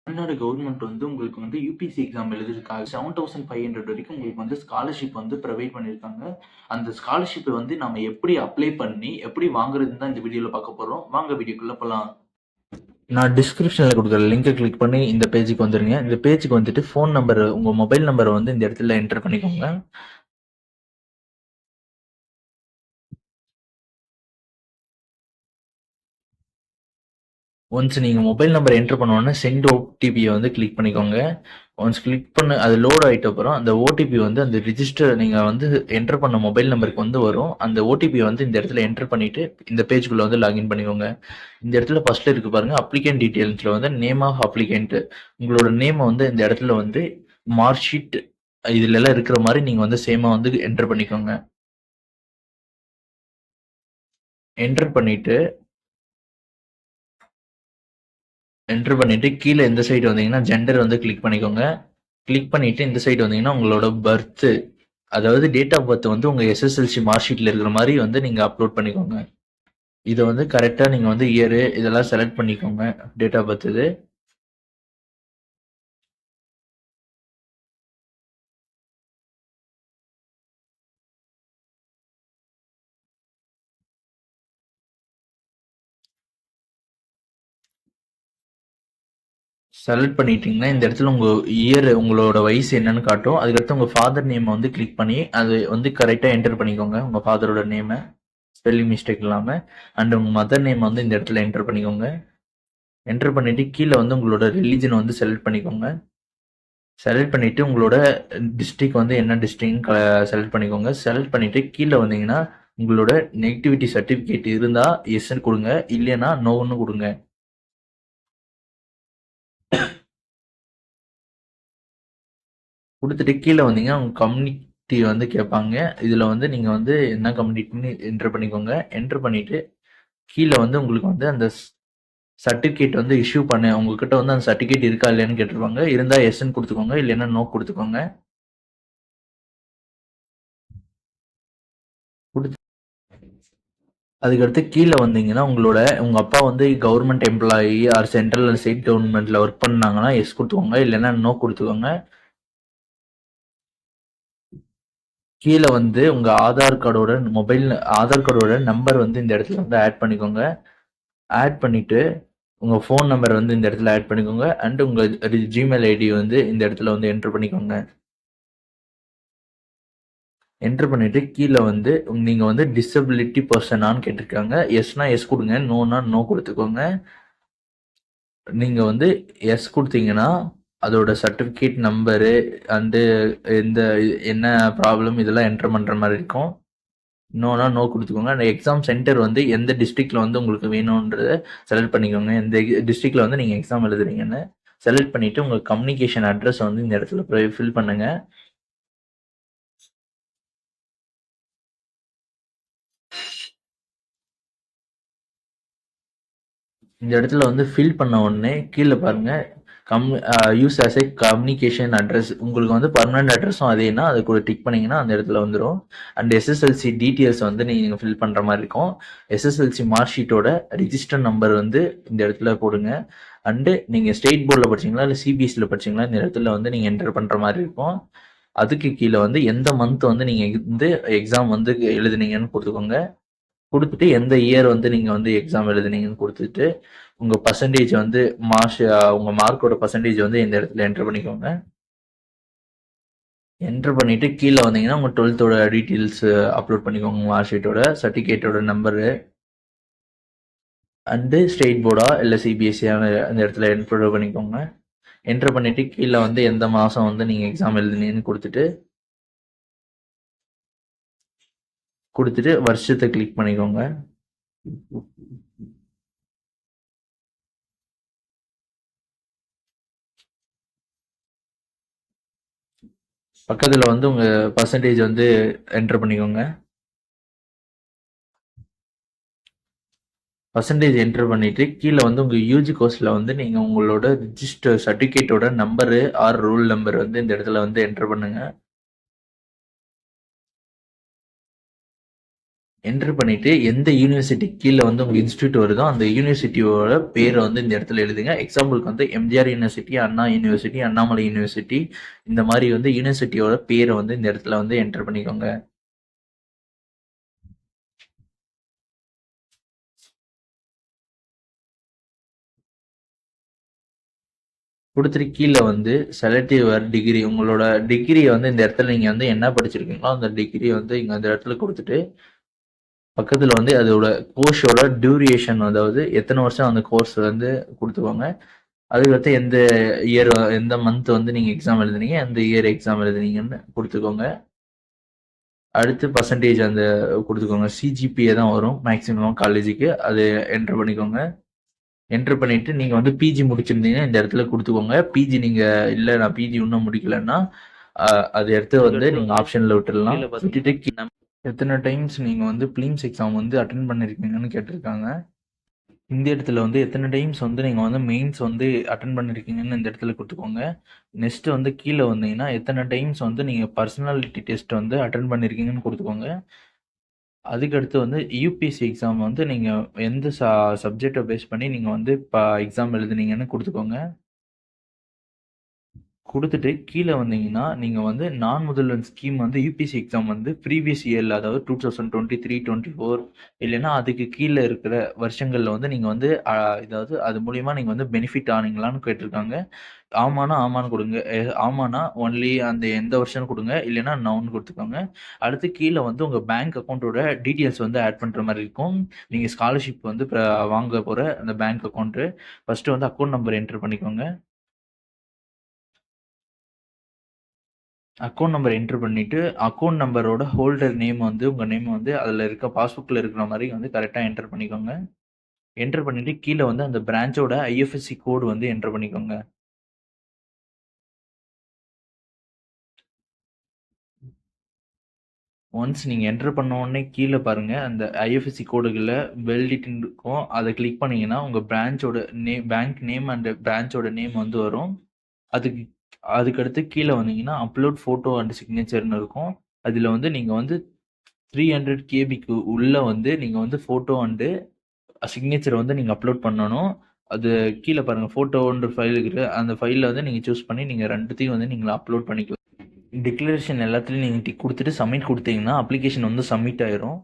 Tamil Nadu government வந்து உங்களுக்கு வந்து யுபிஎஸ்சி எக்ஸாம் எழுதுறதுக்காக 7500 வரைக்கும் உங்களுக்கு வந்து ஸ்காலர்ஷிப் வந்து ப்ரொவைட் பண்ணியிருக்காங்க. அந்த ஸ்காலர்ஷிப்ப வந்து நம்ம எப்படி அப்ளை பண்ணி, எப்படி வாங்குறதுன்னு தான் இந்த வீடியோல பார்க்க போறோம். வாங்க வீடியோக்குள்ள போலாம். நான் டிஸ்கிரிப்ஷன்ல குடுக்குற லிங்க கிளிக் பண்ணி இந்த பேஜுக்கு வந்துருங்க. இந்த பேஜுக்கு வந்துட்டு ஃபோன் நம்பர் உங்க மொபைல் நம்பர வந்து இந்த இடத்துல என்டர் பண்ணிக்கோங்க. ஒன்ஸ் நீங்க மொபைல் நம்பர் என்டர் பண்ண உடனே சென்ட் ஓடிபிய வந்து கிளிக் பண்ணிக்கோங்க. ஒன்ஸ் கிளிக் பண்ண அது லோட் ஆயிட்ட அப்புறம் அந்த ஓடிபி வந்து அந்த ரிஜிஸ்டர் நீங்க வந்து என்டர் பண்ண மொபைல் நம்பருக்கு வந்து வரும். அந்த ஓடிபிய வந்து இந்த இடத்துல என்டர் பண்ணிட்டு இந்த பேஜ்க்குள்ள வந்து லாகின் பண்ணிக்கோங்க. இந்த இடத்துல ஃபர்ஸ்ட்ல இருக்கு பாருங்க அப்ளிகேண்ட் டீடைல்ஸ்ல வந்து நேம் ஆஃப் அப்ளிகேண்ட் உங்களோட நேம வந்து இந்த இடத்துல வந்து மார்க் ஷீட் இதுல எல்லாம் இருக்கிற மாரி நீங்க வந்து சேமா வந்து என்டர் பண்ணிக்கோங்க. என்டர் பண்ணிட்டு கீழ இந்த சைடு வந்தீங்கன்னா ஜெண்டர் வந்து கிளிக் பண்ணிக்கோங்க. கிளிக் பண்ணிட்டு இந்த சைடு வந்தீங்கன்னா உங்களோட பர்த் அதாவது டேட் ஆஃப் பர்த் வந்து உங்க எஸ்எஸ்எல்சி மார்க் ஷீட்ல இருக்கிற மாதிரி வந்து நீங்க அப்லோட் பண்ணிக்கோங்க. இதை வந்து கரெக்டா நீங்க வந்து இயர் இதெல்லாம் செலக்ட் பண்ணிக்கோங்க. டேட் ஆஃப் பர்த் இது செலக்ட் பண்ணிட்டீங்கன்னா இந்த இடத்துல உங்க இயர் உங்களோட வயசு என்னன்னு காட்டும். அதுக்கடுத்து உங்க ஃபாதர் நேம் வந்து கிளிக் பண்ணி அது வந்து கரெக்டா என்டர் பண்ணிக்கோங்க. உங்க ஃபாதரோட நேம ஸ்பெல்லிங் மிஸ்டேக் இல்லாம அண்ட் உங்க மதர் நேம் வந்து இந்த இடத்துல என்டர் பண்ணிக்கோங்க. என்டர் பண்ணிட்டு கீழே வந்து உங்களோட ரிலீஜன் வந்து செலக்ட் பண்ணிக்கோங்க. செலக்ட் பண்ணிட்டு உங்களோட டிஸ்ட்ரிக்ட் வந்து என்ன டிஸ்ட்ரிக்ட்னு செலக்ட் பண்ணிக்கோங்க. செலக்ட் பண்ணிட்டு கீழே வந்தீங்கன்னா உங்களோட நெகட்டிவிட்டி சர்டிஃபிகேட் இருந்தா எஸ்ன்னு கொடுங்க, இல்லைன்னா நோன்னு கொடுங்க. கொடுத்துட்டு கீழே வந்தீங்கன்னா உங்க கம்யூனிட்டி வந்து கேட்பாங்க. இதுல வந்து நீங்க வந்து என்ன கம்யூனிட்டின்னு என்டர் பண்ணிக்கோங்க. என்டர் பண்ணிட்டு கீழே வந்து உங்களுக்கு வந்து அந்த சர்டிஃபிகேட் வந்து இஷ்யூ பண்ண உங்ககிட்ட வந்து அந்த சர்டிஃபிகேட் இருக்கா இல்லையான்னு கேட்டிருப்பாங்க. இருந்தா எஸ்ன்னு கொடுத்துக்கோங்க, இல்லைன்னா நோ கொடுத்துக்கோங்க. கொடுத்து அதுக்கடுத்து கீழே வந்தீங்கன்னா உங்க அப்பா வந்து government employee R central state கவர்மெண்ட்ல ஒர்க் பண்ணாங்கன்னா எஸ் கொடுத்துக்கோங்க, இல்லைன்னா நோ கொடுத்துக்கோங்க. கீழே வந்து உங்க ஆதார் கார்டோட நம்பர் வந்து இந்த இடத்துல வந்து ஆட் பண்ணிக்கோங்க. ஆட் பண்ணிட்டு உங்க ஃபோன் நம்பர் வந்து இந்த இடத்துல ஆட் பண்ணிக்கோங்க. அண்ட் உங்க ஜிமெயில் ஐடி வந்து இந்த இடத்துல வந்து என்டர் பண்ணிக்கோங்க. என்டர் பண்ணிட்டு கீழே வந்து நீங்க வந்து டிசபிலிட்டி பர்சனான்னு கேட்டிருக்காங்க. எஸ்னா எஸ் கொடுங்க, நோனா நோ கொடுத்துக்கோங்க. நீங்க வந்து எஸ் கொடுத்தீங்கன்னா அதோட சர்டிஃபிகேட் நம்பரு அண்டு எந்த என்ன ப்ராப்ளம் இதெல்லாம் என்டர் பண்ற மாதிரி இருக்கும். நோனா நோ கொடுத்துக்கோங்க. அந்த எக்ஸாம் சென்டர் வந்து எந்த டிஸ்ட்ரிக்ட்ல வந்து உங்களுக்கு வேணும்ன்றத செலக்ட் பண்ணிக்கோங்க. எந்த டிஸ்ட்ரிக்ட்ல வந்து நீங்க எக்ஸாம் எழுதுறீங்கன்னு செலக்ட் பண்ணிட்டு உங்க கம்யூனிகேஷன் அட்ரஸ் வந்து இந்த இடத்துல ஃபில் பண்ணுங்க. இந்த இடத்துல வந்து ஃபில் பண்ண உடனே கீழே பாருங்க use as a communication address உங்களுக்கு வந்து பர்மனன்ட் அட்ரஸும் அதேனா அது கூட டிக் பண்ணீங்கன்னா அந்த இடத்துல வந்துடும். அண்ட் எஸ்எஸ்எல்சி டீட்டெயில்ஸ் வந்து நீங்கள் ஃபில் பண்ணுற மாதிரி இருக்கும். எஸ்எஸ்எல்சி மார்க் ஷீட்டோட ரிஜிஸ்டர் நம்பர் வந்து இந்த இடத்துல போடுங்க. அண்டு நீங்கள் ஸ்டேட் போர்டில் படிச்சீங்களா இல்லை சிபிஎஸ்சியில் படிச்சீங்களா இந்த இடத்துல வந்து நீங்கள் என்டர் பண்ணுற மாதிரி இருக்கும். அதுக்கு கீழே வந்து எந்த மந்த் வந்து நீங்கள் வந்து எக்ஸாம் வந்து எழுதுனீங்கன்னு கொடுத்துக்கோங்க. கொடுத்துட்டு எந்த இயர் வந்து நீங்க வந்து எக்ஸாம் எழுதுனீங்கன்னு கொடுத்துட்டு உங்க பர்சன்டேஜ் வந்து உங்க மார்க்கோட பர்சன்டேஜ் வந்து இந்த இடத்துல என்டர் பண்ணிக்கோங்க. என்டர் பண்ணிட்டு கீழே வந்தீங்கன்னா உங்க 12th டீட்டெயில்ஸ் அப்லோட் பண்ணிக்கோங்க. மார்க் ஷீட்டோட சர்டிஃபிகேட்டோட நம்பரு அண்டு ஸ்டேட் போர்டா இல்லை சிபிஎஸ்சியான அந்த இடத்துல என்டர் பண்ணிக்கோங்க. என்டர் பண்ணிட்டு கீழே வந்து எந்த மாதம் வந்து நீங்கள் எக்ஸாம் எழுதுனீங்கன்னு கொடுத்துட்டு வருஷத்தை கிளிக் பண்ணிக்கோங்க. பக்கத்தில் வந்து உங்க பர்சன்டேஜ் வந்து என்டர் பண்ணிக்கோங்க. பர்சன்டேஜ் என்டர் பண்ணிட்டு கீழே வந்து உங்க யூஜி கோர்ஸ்ல வந்து நீங்க உங்களோட ரிஜிஸ்டர் சர்டிஃபிகேட்டோட நம்பரு ஆர் ரோல் நம்பர் வந்து இந்த இடத்துல வந்து என்டர் பண்ணுங்க. என்டர் பண்ணிட்டு எந்த யூனிவர்சிட்டி கீழே வந்து உங்கள் இன்ஸ்டியூட் வருதோ அந்த யூனிவர்சிட்டியோட பேரை வந்து இந்த இடத்துல எழுதுங்க. எக்ஸாம்பிளுக்கு வந்து எம்ஜிஆர் யூனிவர்சிட்டி, அண்ணா யூனிவர்சிட்டி, அண்ணாமலை யூனிவர்சிட்டி, இந்த மாதிரி வந்து யூனிவர்சிட்டியோட பேரை வந்து இந்த இடத்துல வந்து என்டர் பண்ணிக்கோங்க. கொடுத்துட்டு கீழே வந்து செலக்ட் யுவர் டிகிரி, உங்களோட டிகிரியை வந்து இந்த இடத்துல நீங்கள் வந்து என்ன படிச்சிருக்கீங்களோ அந்த டிகிரி வந்து இங்கே அந்த இடத்துல கொடுத்துட்டு பக்கத்தில் வந்து அதோட கோர்ஸோட டியூரேஷன், அதாவது எத்தனை வருஷம் அந்த கோர்ஸ் வந்து கொடுத்துக்கோங்க. அதுக்கடுத்து எந்த இயர், எந்த மந்த் வந்து நீங்கள் எக்ஸாம் எழுதுனீங்க, எந்த இயர் எக்ஸாம் எழுதுனீங்கன்னு கொடுத்துக்கோங்க. அடுத்து பர்சன்டேஜ் அந்த கொடுத்துக்கோங்க. சிஜிபிஏ தான் வரும் மேக்ஸிமம் காலேஜுக்கு, அது என்டர் பண்ணிக்கோங்க. என்டர் பண்ணிட்டு நீங்கள் வந்து பிஜி முடிச்சிருந்தீங்கன்னா இந்த இடத்துல கொடுத்துக்கோங்க. பிஜி நீங்கள் இல்லை நான் பிஜி இன்னும் முடிக்கலன்னா அது எடுத்து வந்து நீங்கள் ஆப்ஷனில் விட்டுடலாம். விட்டுட்டு எத்தனை டைம்ஸ் நீங்கள் வந்து பிலிம்ஸ் எக்ஸாம் வந்து அட்டன் பண்ணியிருக்கீங்கன்னு கேட்டிருக்காங்க. இந்த இடத்துல வந்து எத்தனை டைம்ஸ் வந்து நீங்கள் வந்து மெயின்ஸ் வந்து அட்டன் பண்ணியிருக்கீங்கன்னு இந்த இடத்துல கொடுத்துக்கோங்க. நெக்ஸ்ட் வந்து கீழே வந்தீங்கன்னா எத்தனை டைம்ஸ் வந்து நீங்கள் பர்சனாலிட்டி டெஸ்ட் வந்து அட்டன் பண்ணியிருக்கீங்கன்னு கொடுத்துக்கோங்க. அதுக்கடுத்து வந்து யூபிஎஸ்சி எக்ஸாம் வந்து நீங்கள் எந்த சப்ஜெக்டை பேஸ் பண்ணி நீங்கள் வந்து இப்போ எக்ஸாம் எழுதுனீங்கன்னு கொடுத்துக்கோங்க. கொடுத்துட்டு கீழே வந்தீங்கன்னா நீங்கள் வந்து நான் முதல்வன் ஸ்கீம் வந்து யூபிஎஸ்சி எக்ஸாம் வந்து ப்ரீவியஸ் இயரில், அதாவது 2023, 24 இல்லைன்னா அதுக்கு கீழே இருக்கிற வருஷங்களில் வந்து நீங்கள் வந்து இதாவது அது மூலிமா நீங்கள் வந்து பெனிஃபிட் ஆனீங்களான்னு கேட்டிருக்காங்க. ஆமானா ஆமான்னு கொடுங்க. ஆமானா ஒன்லி அந்த எந்த வருஷம்னு கொடுங்க, இல்லைன்னா நவுன்னு கொடுத்துக்கோங்க. அடுத்து கீழே வந்து உங்கள் பேங்க் அக்கௌண்ட்டோட டீட்டெயில்ஸ் வந்து ஆட் பண்ணுற மாதிரி இருக்கும். நீங்கள் ஸ்காலர்ஷிப் வந்து வாங்க போகிற அந்த பேங்க் அக்கௌண்ட்டு ஃபஸ்ட்டு வந்து அக்கௌண்ட் நம்பர் என்ட்ரு பண்ணிக்கோங்க. அக்கௌண்ட் நம்பர் என்ட்ரு பண்ணிவிட்டு அக்கௌண்ட் நம்பரோட ஹோல்டர் நேம் வந்து உங்கள் நேம் வந்து அதில் இருக்க பாஸ்புக்கில் இருக்கிற மாதிரி வந்து கரெக்டாக என்டர் பண்ணிக்கோங்க. என்டர் பண்ணிவிட்டு கீழே வந்து அந்த பிரான்ச்சோட ஐஎஃப்எஸ்சி கோடு வந்து என்டர் பண்ணிக்கோங்க. ஒன்ஸ் நீங்கள் என்டர் பண்ண உடனே கீழே பாருங்கள் அந்த ஐஎஃப்எஸ்சி கோடுகளில் வெல்டிட்னு இருக்கும். அதை கிளிக் பண்ணிங்கன்னா உங்கள் பிரான்ச்சோட நேம், பேங்க் நேம் அண்ட் பிரான்ச்சோட நேம் வந்து வரும். அதுக்கடுத்து கீழே வந்தீங்கன்னா அப்லோட் ஃபோட்டோ அண்ட் சிக்னேச்சர்னு இருக்கும். அதில் வந்து நீங்கள் வந்து 300 கேபிக்கு உள்ளே வந்து நீங்கள் வந்து ஃபோட்டோ அண்டு சிக்னேச்சரை வந்து நீங்கள் அப்லோட் பண்ணணும். அது கீழே பாருங்கள் ஃபோட்டோன்ற ஃபைல் இருக்குது. அந்த ஃபைலில் வந்து நீங்கள் சூஸ் பண்ணி நீங்கள் ரெண்டுத்தையும் வந்து நீங்கள் அப்லோட் பண்ணிக்கலாம். டிக்ளரேஷன் எல்லாத்துலேயும் நீங்கள் டிக் கொடுத்துட்டு சப்மிட் கொடுத்தீங்கன்னா அப்ளிகேஷன் வந்து சப்மிட் ஆயிரும்.